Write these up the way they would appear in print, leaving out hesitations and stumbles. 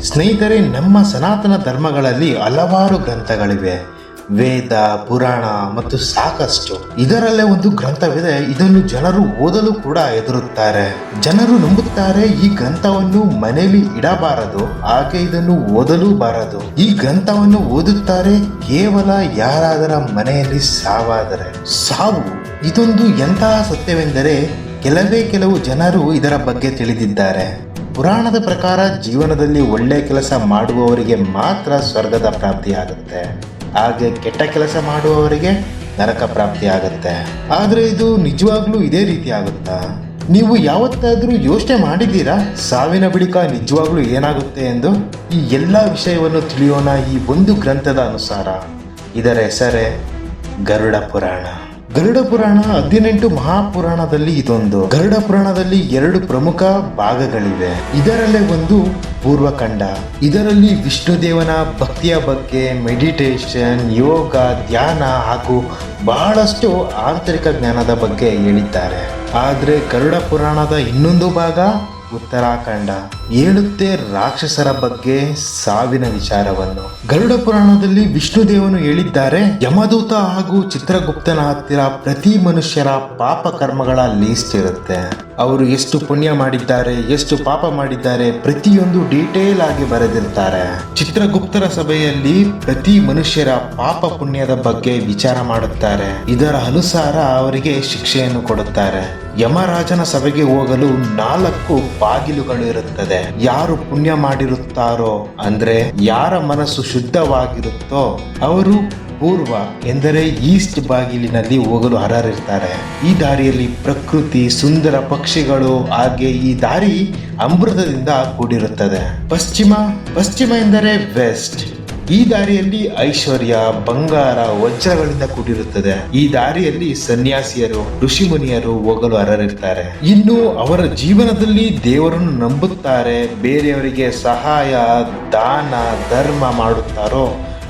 ಸ್ನೇಹಿತರೆ, ನಮ್ಮ ಸನಾತನ ಧರ್ಮಗಳಲ್ಲಿ ಹಲವಾರು ಗ್ರಂಥಗಳಿವೆ. ವೇದ, ಪುರಾಣ ಮತ್ತು ಸಾಕಷ್ಟು. ಇದರಲ್ಲೇ ಒಂದು ಗ್ರಂಥವಿದೆ, ಇದನ್ನು ಜನರು ಓದಲು ಕೂಡ ಹೆದರುತ್ತಾರೆ. ಜನರು ನಂಬುತ್ತಾರೆ ಈ ಗ್ರಂಥವನ್ನು ಮನೆಯಲ್ಲಿ ಇಡಬಾರದು, ಹಾಗೆ ಇದನ್ನು ಓದಲೂ ಬಾರದು. ಈ ಗ್ರಂಥವನ್ನು ಓದುತ್ತಾರೆ ಕೇವಲ ಯಾರಾದರ ಮನೆಯಲ್ಲಿ ಸಾವಾದರೆ. ಸಾವು ಇದೊಂದು ಎಂತಹ ಸತ್ಯವೆಂದರೆ ಕೆಲವು ಜನರು ಇದರ ಬಗ್ಗೆ ತಿಳಿದಿದ್ದಾರೆ. ಪುರಾಣದ ಪ್ರಕಾರ ಜೀವನದಲ್ಲಿ ಒಳ್ಳೆಯ ಕೆಲಸ ಮಾಡುವವರಿಗೆ ಮಾತ್ರ ಸ್ವರ್ಗದ ಪ್ರಾಪ್ತಿಯಾಗುತ್ತೆ, ಹಾಗೆ ಕೆಟ್ಟ ಕೆಲಸ ಮಾಡುವವರಿಗೆ ನರಕ ಪ್ರಾಪ್ತಿಯಾಗುತ್ತೆ. ಆದರೆ ಇದು ನಿಜವಾಗ್ಲೂ ಇದೇ ರೀತಿ ಆಗುತ್ತಾ? ನೀವು ಯಾವತ್ತಾದ್ರೂ ಯೋಚನೆ ಮಾಡಿದ್ದೀರಾ ಸಾವಿನ ಬಳಿಕ ನಿಜವಾಗ್ಲೂ ಏನಾಗುತ್ತೆ ಎಂದು? ಈ ಎಲ್ಲ ವಿಷಯವನ್ನು ತಿಳಿಯೋಣ ಈ ಒಂದು ಗ್ರಂಥದ ಅನುಸಾರ. ಇದರ ಹೆಸರೇ ಗರುಡ ಪುರಾಣ. ಗರುಡ ಪುರಾಣ 18 ಮಹಾಪುರಾಣದಲ್ಲಿ ಇದೊಂದು. ಗರುಡ ಪುರಾಣದಲ್ಲಿ 2 ಪ್ರಮುಖ ಭಾಗಗಳಿವೆ. ಇದರಲ್ಲೇ ಒಂದು ಪೂರ್ವಖಂಡ. ಇದರಲ್ಲಿ ವಿಷ್ಣುದೇವನ ಭಕ್ತಿಯ ಬಗ್ಗೆ, ಮೆಡಿಟೇಷನ್, ಯೋಗ, ಧ್ಯಾನ ಹಾಗೂ ಬಹಳಷ್ಟು ಆಂತರಿಕ ಜ್ಞಾನದ ಬಗ್ಗೆ ಹೇಳಿದ್ದಾರೆ. ಆದರೆ ಗರುಡ ಪುರಾಣದ ಇನ್ನೊಂದು ಭಾಗ ಉತ್ತರಾಖಂಡ ಹೇಳುತ್ತೆ ರಾಕ್ಷಸರ ಬಗ್ಗೆ, ಸಾವಿನ ವಿಚಾರವನ್ನು. ಗರುಡ ಪುರಾಣದಲ್ಲಿ ವಿಷ್ಣುದೇವನು ಹೇಳಿದ್ದಾರೆ, ಯಮದೂತ ಹಾಗೂ ಚಿತ್ರಗುಪ್ತನ ಹತ್ತಿರ ಪ್ರತಿ ಮನುಷ್ಯರ ಪಾಪ ಕರ್ಮಗಳ ಲೀಸ್ಟ್ ಇರುತ್ತೆ. ಅವರು ಎಷ್ಟು ಪುಣ್ಯ ಮಾಡಿದ್ದಾರೆ, ಎಷ್ಟು ಪಾಪ ಮಾಡಿದ್ದಾರೆ, ಪ್ರತಿಯೊಂದು ಡೀಟೇಲ್ ಆಗಿ ಬರೆದಿರ್ತಾರೆ. ಚಿತ್ರಗುಪ್ತರ ಸಭೆಯಲ್ಲಿ ಪ್ರತಿ ಮನುಷ್ಯರ ಪಾಪ ಪುಣ್ಯದ ಬಗ್ಗೆ ವಿಚಾರ ಮಾಡುತ್ತಾರೆ. ಇದರ ಅನುಸಾರ ಅವರಿಗೆ ಶಿಕ್ಷೆಯನ್ನು ಕೊಡುತ್ತಾರೆ. ಯಮರಾಜನ ಸಭೆಗೆ ಹೋಗಲು 4 ಬಾಗಿಲುಗಳು ಇರುತ್ತದೆ. ಯಾರು ಪುಣ್ಯ ಮಾಡಿರುತ್ತಾರೋ ಅಂದ್ರೆ ಯಾರ ಮನಸ್ಸು ಶುದ್ಧವಾಗಿರುತ್ತೋ ಅವರು ಪೂರ್ವ ಎಂದರೆ ಈಸ್ಟ್ ಬಾಗಿಲಿನಲ್ಲಿ ಹೋಗಲು ಅರ್ಹರಿರ್ತಾರೆ. ಈ ದಾರಿಯಲ್ಲಿ ಪ್ರಕೃತಿ, ಸುಂದರ ಪಕ್ಷಿಗಳು, ಹಾಗೆ ಈ ದಾರಿ ಅಮೃತದಿಂದ ಕೂಡಿರುತ್ತದೆ. ಪಶ್ಚಿಮ ಎಂದರೆ ವೆಸ್ಟ್. ಈ ದಾರಿಯಲ್ಲಿ ಐಶ್ವರ್ಯ, ಬಂಗಾರ, ವಜ್ರಗಳಿಂದ ಕೂಡಿರುತ್ತದೆ. ಈ ದಾರಿಯಲ್ಲಿ ಸನ್ಯಾಸಿಯರು, ಋಷಿಮುನಿಯರು ಹೋಗಲು ಅರ್ಹರಿರ್ತಾರೆ. ಇನ್ನು ಅವರ ಜೀವನದಲ್ಲಿ ದೇವರನ್ನು ನಂಬುತ್ತಾರೆ, ಬೇರೆಯವರಿಗೆ ಸಹಾಯ, ದಾನ, ಧರ್ಮ ಮಾಡುತ್ತಾರೋ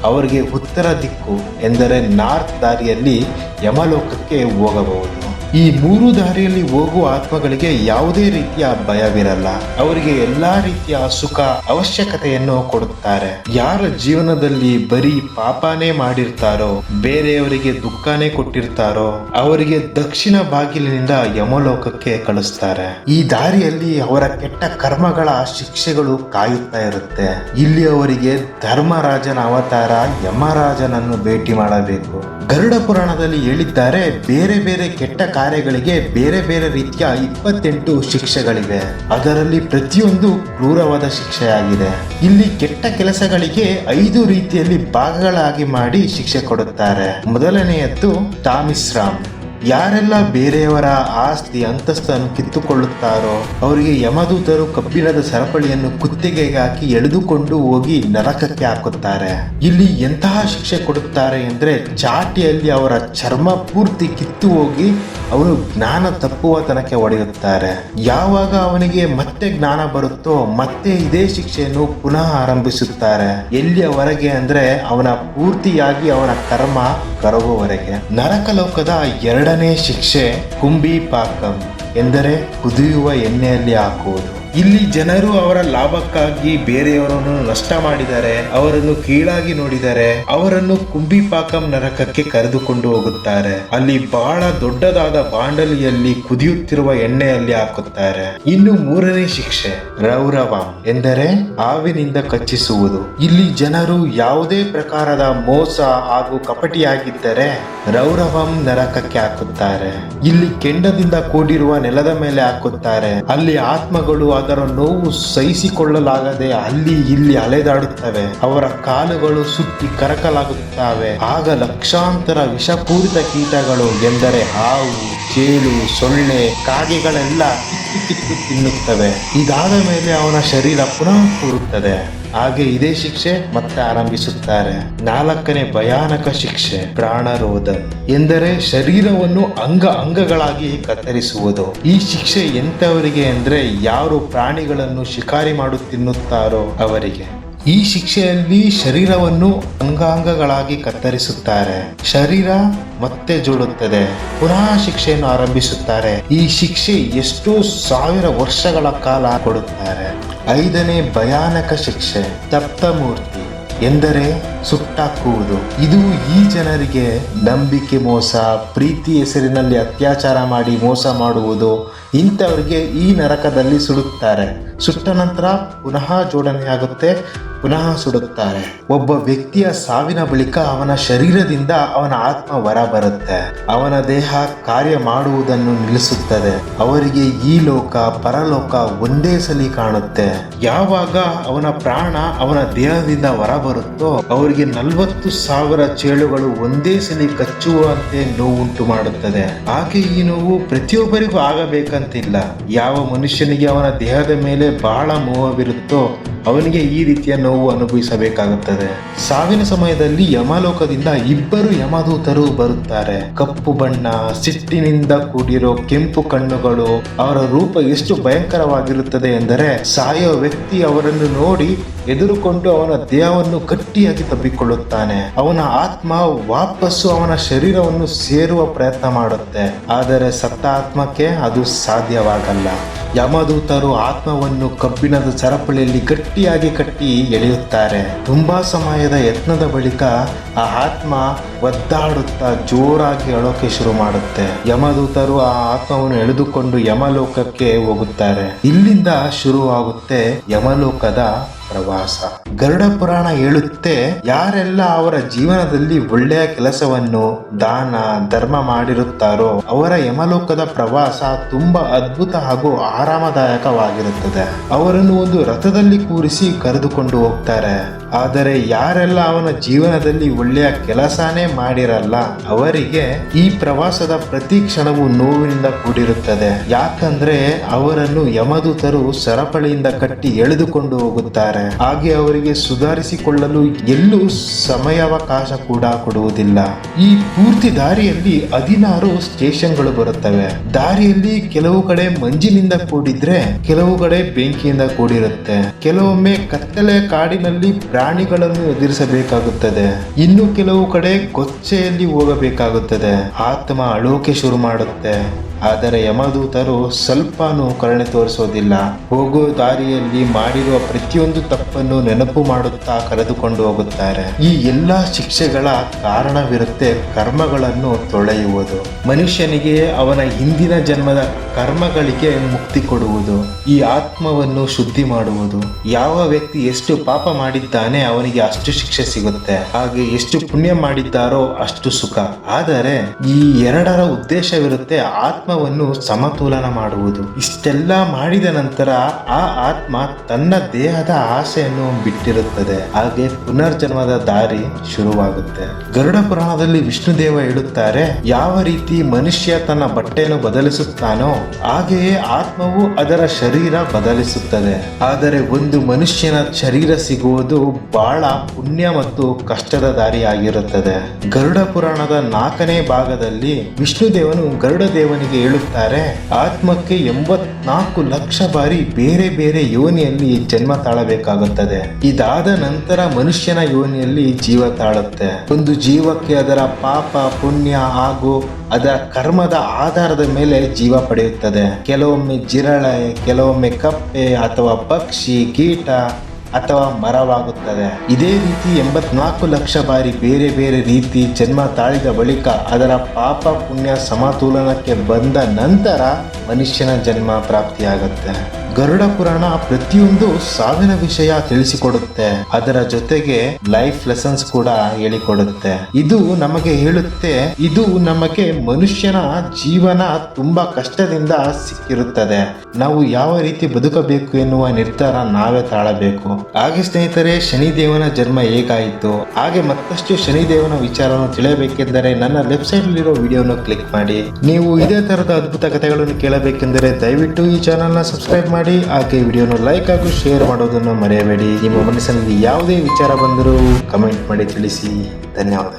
ಅವರಿಗೆ ಉತ್ತರ ದಿಕ್ಕು ಎಂದರೆ ನಾರ್ತ್ ದಾರಿಯಲ್ಲಿ ಯಮಲೋಕಕ್ಕೆ ಹೋಗಬಹುದು. ಈ 3 ದಾರಿಯಲ್ಲಿ ಹೋಗುವ ಆತ್ಮಗಳಿಗೆ ಯಾವುದೇ ರೀತಿಯ ಭಯವಿರಲ್ಲ. ಅವರಿಗೆ ಎಲ್ಲಾ ರೀತಿಯ ಸುಖ ಅವಶ್ಯಕತೆಯನ್ನು ಕೊಡುತ್ತಾರೆ. ಯಾರ ಜೀವನದಲ್ಲಿ ಬರೀ ಪಾಪನೇ ಮಾಡಿರ್ತಾರೋ, ಬೇರೆಯವರಿಗೆ ದುಃಖನೇ ಕೊಟ್ಟಿರ್ತಾರೋ ಅವರಿಗೆ ದಕ್ಷಿಣ ಬಾಗಿಲಿನಿಂದ ಯಮಲೋಕಕ್ಕೆ ಕಳಿಸ್ತಾರೆ. ಈ ದಾರಿಯಲ್ಲಿ ಅವರ ಕೆಟ್ಟ ಕರ್ಮಗಳ ಶಿಕ್ಷೆಗಳು ಕಾಯುತ್ತಾ ಇರುತ್ತೆ. ಇಲ್ಲಿ ಅವರಿಗೆ ಧರ್ಮರಾಜನ ಅವತಾರ ಯಮರಾಜನನ್ನು ಭೇಟಿ ಮಾಡಬೇಕು. ಗರುಡ ಪುರಾಣದಲ್ಲಿ ಹೇಳಿದ್ದಾರೆ, ಬೇರೆ ಬೇರೆ ಕೆಟ್ಟ ಕಾರ್ಯಗಳಿಗೆ ಬೇರೆ ಬೇರೆ ರೀತಿಯ 28 ಶಿಕ್ಷೆಗಳಿವೆ. ಅದರಲ್ಲಿ ಪ್ರತಿಯೊಂದು ಕ್ರೂರವಾದ ಶಿಕ್ಷೆಯಾಗಿದೆ. ಇಲ್ಲಿ ಕೆಟ್ಟ ಕೆಲಸಗಳಿಗೆ 5 ರೀತಿಯಲ್ಲಿ ಭಾಗಗಳಾಗಿ ಮಾಡಿ ಶಿಕ್ಷೆ ಕೊಡುತ್ತಾರೆ. ಮೊದಲನೆಯದ್ದು ತಾಮಿಸ್ರಾಮ್. ಯಾರೆಲ್ಲ ಬೇರೆಯವರ ಆಸ್ತಿ ಅಂತಸ್ತನ್ನು ಕಿತ್ತುಕೊಳ್ಳುತ್ತಾರೋ ಅವರಿಗೆ ಯಮದೂತರು ಕಬ್ಬಿಣದ ಸರಪಳಿಯನ್ನು ಕುತ್ತಿಗೆಗೆ ಹಾಕಿ ಎಳೆದುಕೊಂಡು ಹೋಗಿ ನರಕಕ್ಕೆ ಹಾಕುತ್ತಾರೆ. ಇಲ್ಲಿ ಎಂತಹ ಶಿಕ್ಷೆ ಕೊಡುತ್ತಾರೆ ಎಂದ್ರೆ ಚಾಟಿಯಲ್ಲಿ ಅವರ ಚರ್ಮ ಪೂರ್ತಿ ಕಿತ್ತು ಹೋಗಿ ಅವನು ಜ್ಞಾನ ತಪ್ಪುವ ತನಕ ಹೊಡೆಯುತ್ತಾರೆ. ಯಾವಾಗ ಅವನಿಗೆ ಮತ್ತೆ ಜ್ಞಾನ ಬರುತ್ತೋ ಮತ್ತೆ ಇದೇ ಶಿಕ್ಷೆಯನ್ನು ಪುನಃ ಆರಂಭಿಸುತ್ತಾರೆ. ಎಲ್ಲಿಯವರೆಗೆ ಅಂದ್ರೆ ಅವನ ಪೂರ್ತಿಯಾಗಿ ಅವನ ಕರ್ಮ ಕರಗುವವರೆಗೆ. ನರಕ ಲೋಕದ 2ನೇ ಶಿಕ್ಷೆ ಕುಂಭೀಪಾಕಂ ಎಂದರೆ ಕುದಿಯುವ ಎಣ್ಣೆಯಲ್ಲಿ ಹಾಕುವುದು. ಇಲ್ಲಿ ಜನರು ಅವರ ಲಾಭಕ್ಕಾಗಿ ಬೇರೆಯವರನ್ನು ನಷ್ಟ ಮಾಡಿದರೆ, ಅವರನ್ನು ಕೀಳಾಗಿ ನೋಡಿದರೆ ಅವರನ್ನು ಕುಂಭೀಪಾಕಂ ನರಕಕ್ಕೆ ಕರೆದುಕೊಂಡು ಹೋಗುತ್ತಾರೆ. ಅಲ್ಲಿ ಬಹಳ ದೊಡ್ಡದಾದ ಬಾಂಡಲಿಯಲ್ಲಿ ಕುದಿಯುತ್ತಿರುವ ಎಣ್ಣೆಯಲ್ಲಿ ಹಾಕುತ್ತಾರೆ. ಇನ್ನು 3ನೇ ಶಿಕ್ಷೆ ರೌರವಂ ಎಂದರೆ ಹಾವಿನಿಂದ ಕಚ್ಚಿಸುವುದು. ಇಲ್ಲಿ ಜನರು ಯಾವುದೇ ಪ್ರಕಾರದ ಮೋಸ ಹಾಗೂ ಕಪಟಿಯಾಗಿದ್ದರೆ ರೌರವಂ ನರಕಕ್ಕೆ ಹಾಕುತ್ತಾರೆ. ಇಲ್ಲಿ ಕೆಂಡದಿಂದ ಕೂಡಿರುವ ನೆಲದ ಮೇಲೆ ಹಾಕುತ್ತಾರೆ. ಅಲ್ಲಿ ಆತ್ಮಗಳು ಅದರ ನೋವು ಸಹಿಸಿಕೊಳ್ಳಲಾಗದೆ ಅಲ್ಲಿ ಇಲ್ಲಿ ಅಲೆದಾಡುತ್ತವೆ. ಅವರ ಕಾಲುಗಳು ಸುತ್ತಿ ಕರಕಲಾಗುತ್ತವೆ. ಆಗ ಲಕ್ಷಾಂತರ ವಿಷಪೂರಿತ ಕೀಟಗಳು ಎಂದರೆ ಹಾವು, ಚೇಳು, ಸೊಳ್ಳೆ, ಕಾಗೆಗಳೆಲ್ಲ ಕಿತ್ತು ತಿನ್ನುತ್ತವೆ. ಇದಾದ ಮೇಲೆ ಅವನ ಶರೀರ ಪುನಃ ಕೂರುತ್ತದೆ. ಹಾಗೆ ಇದೇ ಶಿಕ್ಷೆ ಮತ್ತೆ ಆರಂಭಿಸುತ್ತಾರೆ. 4ನೇ ಭಯಾನಕ ಶಿಕ್ಷೆ ಪ್ರಾಣರೋಧ ಎಂದರೆ ಶರೀರವನ್ನು ಅಂಗಗಳಾಗಿ ಕತ್ತರಿಸುವುದು. ಈ ಶಿಕ್ಷೆ ಎಂತವರಿಗೆ ಅಂದ್ರೆ ಯಾರು ಪ್ರಾಣಿಗಳನ್ನು ಶಿಕಾರಿ ಮಾಡು ತಿನ್ನುತ್ತಾರೋ ಅವರಿಗೆ. ಈ ಶಿಕ್ಷೆಯಲ್ಲಿ ಶರೀರವನ್ನು ಅಂಗಾಂಗಗಳಾಗಿ ಕತ್ತರಿಸುತ್ತಾರೆ. ಶರೀರ ಮತ್ತೆ ಜೋಡುತ್ತದೆ. ಪುನಃ ಶಿಕ್ಷೆಯನ್ನು ಆರಂಭಿಸುತ್ತಾರೆ. ಈ ಶಿಕ್ಷೆ ಎಷ್ಟೋ 1000 ವರ್ಷಗಳ ಕಾಲ ಕೊಡುತ್ತಾರೆ. ಐದನೇ ಭಯಾನಕ ಶಿಕ್ಷೆ ತಪ್ತಮೂರ್ತಿ ಎಂದರೆ ಸುಟ್ಟಾಕುವುದು. ಇದು ಈ ಜನರಿಗೆ ನಂಬಿಕೆ ಮೋಸ, ಪ್ರೀತಿ ಹೆಸರಿನಲ್ಲಿ ಅತ್ಯಾಚಾರ ಮಾಡಿ ಮೋಸ ಮಾಡುವುದು, ಇಂಥವರಿಗೆ ಈ ನರಕದಲ್ಲಿ ಸುಡುತ್ತಾರೆ. ಸುಟ್ಟ ನಂತರ ಪುನಃ ಜೋಡಣೆಯಾಗುತ್ತೆ, ಪುನಃ ಸುಡುತ್ತಾರೆ. ಒಬ್ಬ ವ್ಯಕ್ತಿಯ ಸಾವಿನ ಬಳಿಕ ಅವನ ಶರೀರದಿಂದ ಅವನ ಆತ್ಮ ಹೊರ ಬರುತ್ತೆ. ಅವನ ದೇಹ ಕಾರ್ಯ ಮಾಡುವುದನ್ನು ನಿಲ್ಲಿಸುತ್ತದೆ. ಅವರಿಗೆ ಈ ಲೋಕ ಪರಲೋಕ ಒಂದೇ ಸಲಿ ಕಾಣುತ್ತೆ. ಯಾವಾಗ ಅವನ ಪ್ರಾಣ ಅವನ ದೇಹದಿಂದ ಹೊರ ಬರುತ್ತೋ ಅವರಿಗೆ 40,000 ಚೇಳುಗಳು ಒಂದೇ ಸಲಿ ಕಚ್ಚುವಂತೆ ನೋವುಂಟು ಮಾಡುತ್ತದೆ. ಹಾಗೆ ಈ ನೋವು ಪ್ರತಿಯೊಬ್ಬರಿಗೂ ಆಗಬೇಕಂತಿಲ್ಲ. ಯಾವ ಮನುಷ್ಯನಿಗೆ ಅವನ ದೇಹದ ಮೇಲೆ ಬಹಳ ಮೋಹವಿರುತ್ತೋ ಅವನಿಗೆ ಈ ರೀತಿಯ ನೋವು ಅನುಭವಿಸಬೇಕಾಗುತ್ತದೆ. ಸಾವಿನ ಸಮಯದಲ್ಲಿ ಯಮಲೋಕದಿಂದ ಇಬ್ಬರು ಯಮದೂತರು ಬರುತ್ತಾರೆ. ಕಪ್ಪು ಬಣ್ಣ, ಸಿಟ್ಟಿನಿಂದ ಕೂಡಿರೋ ಕೆಂಪು ಕಣ್ಣುಗಳು. ಅವರ ರೂಪ ಎಷ್ಟು ಭಯಂಕರವಾಗಿರುತ್ತದೆ ಎಂದರೆ ಸಾಯೋ ವ್ಯಕ್ತಿ ಅವರನ್ನು ನೋಡಿ ಎದುರುಕೊಂಡು ಅವನ ದೇಹವನ್ನು ಗಟ್ಟಿಯಾಗಿ ತಬ್ಬಿಕೊಳ್ಳುತ್ತಾನೆ. ಅವನ ಆತ್ಮ ವಾಪಸ್ಸು ಅವನ ಶರೀರವನ್ನು ಸೇರುವ ಪ್ರಯತ್ನ ಮಾಡುತ್ತೆ. ಆದರೆ ಸತ್ತ ಆತ್ಮಕ್ಕೆ ಅದು ಸಾಧ್ಯವಾಗಲ್ಲ. ಯಮದೂತರು ಆತ್ಮವನ್ನು ಕಬ್ಬಿಣದ ಸರಪಳಿಯಲ್ಲಿ ಗಟ್ಟಿಯಾಗಿ ಕಟ್ಟಿ ಎಳೆಯುತ್ತಾರೆ. ತುಂಬಾ ಸಮಯದ ಯತ್ನದ ಬಳಿಕ ಆ ಆತ್ಮ ಒದ್ದಾಡುತ್ತಾ ಜೋರಾಗಿ ಅಳೋಕೆ ಶುರು ಮಾಡುತ್ತೆ. ಯಮದೂತರು ಆ ಆತ್ಮವನ್ನು ಎಳೆದುಕೊಂಡು ಯಮಲೋಕಕ್ಕೆ ಹೋಗುತ್ತಾರೆ. ಇಲ್ಲಿಂದ ಶುರುವಾಗುತ್ತೆ ಯಮಲೋಕದ ಪ್ರವಾಸ. ಗರುಡ ಪುರಾಣ ಹೇಳುತ್ತೆ, ಯಾರೆಲ್ಲ ಅವರ ಜೀವನದಲ್ಲಿ ಒಳ್ಳೆಯ ಕೆಲಸವನ್ನು ದಾನ ಧರ್ಮ ಮಾಡಿರುತ್ತಾರೋ ಅವರ ಯಮಲೋಕದ ಪ್ರವಾಸ ತುಂಬಾ ಅದ್ಭುತ ಹಾಗೂ ಆರಾಮದಾಯಕವಾಗಿರುತ್ತದೆ. ಅವರನ್ನು ಒಂದು ರಥದಲ್ಲಿ ಕೂರಿಸಿ ಕರೆದುಕೊಂಡು ಹೋಗ್ತಾರೆ. ಆದರೆ ಯಾರೆಲ್ಲ ಅವನ ಜೀವನದಲ್ಲಿ ಒಳ್ಳೆಯ ಕೆಲಸನೇ ಮಾಡಿರಲ್ಲ ಅವರಿಗೆ ಈ ಪ್ರವಾಸದ ಪ್ರತಿ ಕ್ಷಣವೂ ನೋವಿನಿಂದ ಕೂಡಿರುತ್ತದೆ. ಯಾಕಂದ್ರೆ ಅವರನ್ನು ಯಮದೂತರು ಸರಪಳಿಯಿಂದ ಕಟ್ಟಿ ಎಳೆದುಕೊಂಡು ಹೋಗುತ್ತಾರೆ. ಹಾಗೆ ಅವರಿಗೆ ಸುಧಾರಿಸಿಕೊಳ್ಳಲು ಎಲ್ಲೂ ಸಮಯಾವಕಾಶ ಕೂಡ ಕೊಡುವುದಿಲ್ಲ. ಈ ಪೂರ್ತಿ ದಾರಿಯಲ್ಲಿ 16 ಸ್ಟೇಷನ್ಗಳು ಬರುತ್ತವೆ. ದಾರಿಯಲ್ಲಿ ಕೆಲವು ಕಡೆ ಮಂಜಿನಿಂದ ಕೂಡಿದ್ರೆ ಕೆಲವು ಕಡೆ ಬೆಂಕಿಯಿಂದ ಕೂಡಿರುತ್ತೆ. ಕೆಲವೊಮ್ಮೆ ಕತ್ತಲೆ ಕಾಡಿನಲ್ಲಿ ಪ್ರಾಣಿಗಳನ್ನು ಎದುರಿಸಬೇಕಾಗುತ್ತದೆ. ಇನ್ನು ಕೆಲವು ಕಡೆ ಗೊಚ್ಚೆಯಲ್ಲಿ ಹೋಗಬೇಕಾಗುತ್ತದೆ. ಆತ್ಮ ಅಳೋಕೆ ಶುರು ಮಾಡುತ್ತೆ. ಆದರೆ ಯಮದೂತರು ಸ್ವಲ್ಪನೂ ಕರುಣೆ ತೋರಿಸೋದಿಲ್ಲ. ಹೋಗೋ ದಾರಿಯಲ್ಲಿ ಮಾಡಿರುವ ಪ್ರತಿಯೊಂದು ತಪ್ಪನ್ನು ನೆನಪು ಮಾಡುತ್ತಾ ಕರೆದುಕೊಂಡು ಹೋಗುತ್ತಾರೆ. ಈ ಎಲ್ಲಾ ಶಿಕ್ಷೆಗಳ ಕಾರಣವಿರುತ್ತೆ ಕರ್ಮಗಳನ್ನು ತೊಳೆಯುವುದು. ಮನುಷ್ಯನಿಗೆ ಅವನ ಹಿಂದಿನ ಜನ್ಮದ ಕರ್ಮಗಳಿಗೆ ಮುಕ್ತಿ ಕೊಡುವುದು, ಈ ಆತ್ಮವನ್ನು ಶುದ್ಧಿ ಮಾಡುವುದು. ಯಾವ ವ್ಯಕ್ತಿ ಎಷ್ಟು ಪಾಪ ಮಾಡಿದ್ದಾನೆ ಅವನಿಗೆ ಅಷ್ಟು ಶಿಕ್ಷೆ ಸಿಗುತ್ತೆ. ಹಾಗೆ ಎಷ್ಟು ಪುಣ್ಯ ಮಾಡಿದ್ದಾರೋ ಅಷ್ಟು ಸುಖ. ಆದರೆ ಈ ಎರಡರ ಉದ್ದೇಶವಿರುತ್ತೆ ಆತ್ಮವನ್ನು ಸಮತೋಲನ ಮಾಡುವುದು. ಇಷ್ಟೆಲ್ಲ ಮಾಡಿದ ನಂತರ ಆ ಆತ್ಮ ತನ್ನ ದೇಹದ ಆಸೆಯನ್ನು ಬಿಟ್ಟಿರುತ್ತದೆ. ಹಾಗೆ ಪುನರ್ಜನ್ಮದ ದಾರಿ ಶುರುವಾಗುತ್ತೆ. ಗರುಡ ಪುರಾಣದಲ್ಲಿ ವಿಷ್ಣುದೇವ ಹೇಳುತ್ತಾರೆ, ಯಾವ ರೀತಿ ಮನುಷ್ಯ ತನ್ನ ಬಟ್ಟೆಯನ್ನು ಬದಲಿಸುತ್ತಾನೋ ಹಾಗೆಯೇ ಆತ್ಮವು ಅದರ ಶರೀರ ಬದಲಿಸುತ್ತದೆ. ಆದರೆ ಒಂದು ಮನುಷ್ಯನ ಶರೀರ ಸಿಗುವುದು ಬಹಳ ಪುಣ್ಯ ಮತ್ತು ಕಷ್ಟದ ದಾರಿಯಾಗಿರುತ್ತದೆ. ಗರುಡ ಪುರಾಣದ 4ನೇ ಭಾಗದಲ್ಲಿ ವಿಷ್ಣುದೇವನು ಗರುಡ ದೇವನಿಗೆ ಹೇಳುತ್ತಾರೆ, ಆತ್ಮಕ್ಕೆ 84 ಲಕ್ಷ ಬಾರಿ ಬೇರೆ ಬೇರೆ ಯೋನಿಯಲ್ಲಿ ಜನ್ಮ ತಾಳಬೇಕಾಗುತ್ತದೆ. ಇದಾದ ನಂತರ ಮನುಷ್ಯನ ಯೋನಿಯಲ್ಲಿ ಜೀವ ತಾಳುತ್ತೆ. ಒಂದು ಜೀವಕ್ಕೆ ಅದರ ಪಾಪ ಪುಣ್ಯ ಹಾಗೂ ಅದರ ಕರ್ಮದ ಆಧಾರದ ಮೇಲೆ ಜೀವ ಪಡೆಯುತ್ತದೆ. ಕೆಲವೊಮ್ಮೆ ಜಿರಳೆ, ಕೆಲವೊಮ್ಮೆ ಕಪ್ಪೆ ಅಥವಾ ಪಕ್ಷಿ, ಕೀಟ ಅಥವಾ ಮರವಾಗುತ್ತದೆ. ಇದೇ ರೀತಿ 84 ಲಕ್ಷ ಬಾರಿ ಬೇರೆ ಬೇರೆ ರೀತಿ ಜನ್ಮ ತಾಳಿದ ಬಳಿಕ ಅದರ ಪಾಪ ಪುಣ್ಯ ಸಮತೋಲನಕ್ಕೆ ಬಂದ ನಂತರ ಮನುಷ್ಯನ ಜನ್ಮ ಪ್ರಾಪ್ತಿಯಾಗುತ್ತೆ. ಗರುಡ ಪುರಾಣ ಪ್ರತಿಯೊಂದು ಸಾವಿನ ವಿಷಯ ತಿಳಿಸಿಕೊಡುತ್ತೆ. ಅದರ ಜೊತೆಗೆ ಲೈಫ್ ಲೆಸನ್ಸ್ ಕೂಡ ಹೇಳಿಕೊಡುತ್ತೆ. ಇದು ನಮಗೆ ಹೇಳುತ್ತೆ, ಇದು ನಮಗೆ ಮನುಷ್ಯನ ಜೀವನ ತುಂಬಾ ಕಷ್ಟದಿಂದ ಸಿಕ್ಕಿರುತ್ತದೆ. ನಾವು ಯಾವ ರೀತಿ ಬದುಕಬೇಕು ಎನ್ನುವ ನಿರ್ಧಾರ ನಾವೇ ತಾಳಬೇಕು. ಹಾಗೆ ಸ್ನೇಹಿತರೆ, ಶನಿದೇವನ ಜನ್ಮ ಹೇಗಾಯಿತು, ಹಾಗೆ ಮತ್ತಷ್ಟು ಶನಿದೇವನ ವಿಚಾರವನ್ನು ತಿಳಿಯಬೇಕೆಂದರೆ ನನ್ನ ವೆಬ್ಸೈಟ್ ಅಲ್ಲಿರೋ ವಿಡಿಯೋನ ಕ್ಲಿಕ್ ಮಾಡಿ. ನೀವು ಇದೇ ತರದ ಅದ್ಭುತ ಕಥೆಗಳನ್ನು ಕೇಳಬೇಕೆಂದರೆ ದಯವಿಟ್ಟು ಈ ಚಾನೆಲ್ನ ಸಬ್ಸ್ಕ್ರೈಬ್ ಮಾಡಿ. ಹಾಗೆ ವಿಡಿಯೋನ ಲೈಕ್ ಹಾಗೂ ಶೇರ್ ಮಾಡೋದನ್ನು ಮರೆಯಬೇಡಿ. ನಿಮ್ಮ ಮನಸ್ಸಿನಲ್ಲಿ ಯಾವುದೇ ವಿಚಾರ ಬಂದರೂ ಕಮೆಂಟ್ ಮಾಡಿ ತಿಳಿಸಿ. ಧನ್ಯವಾದ.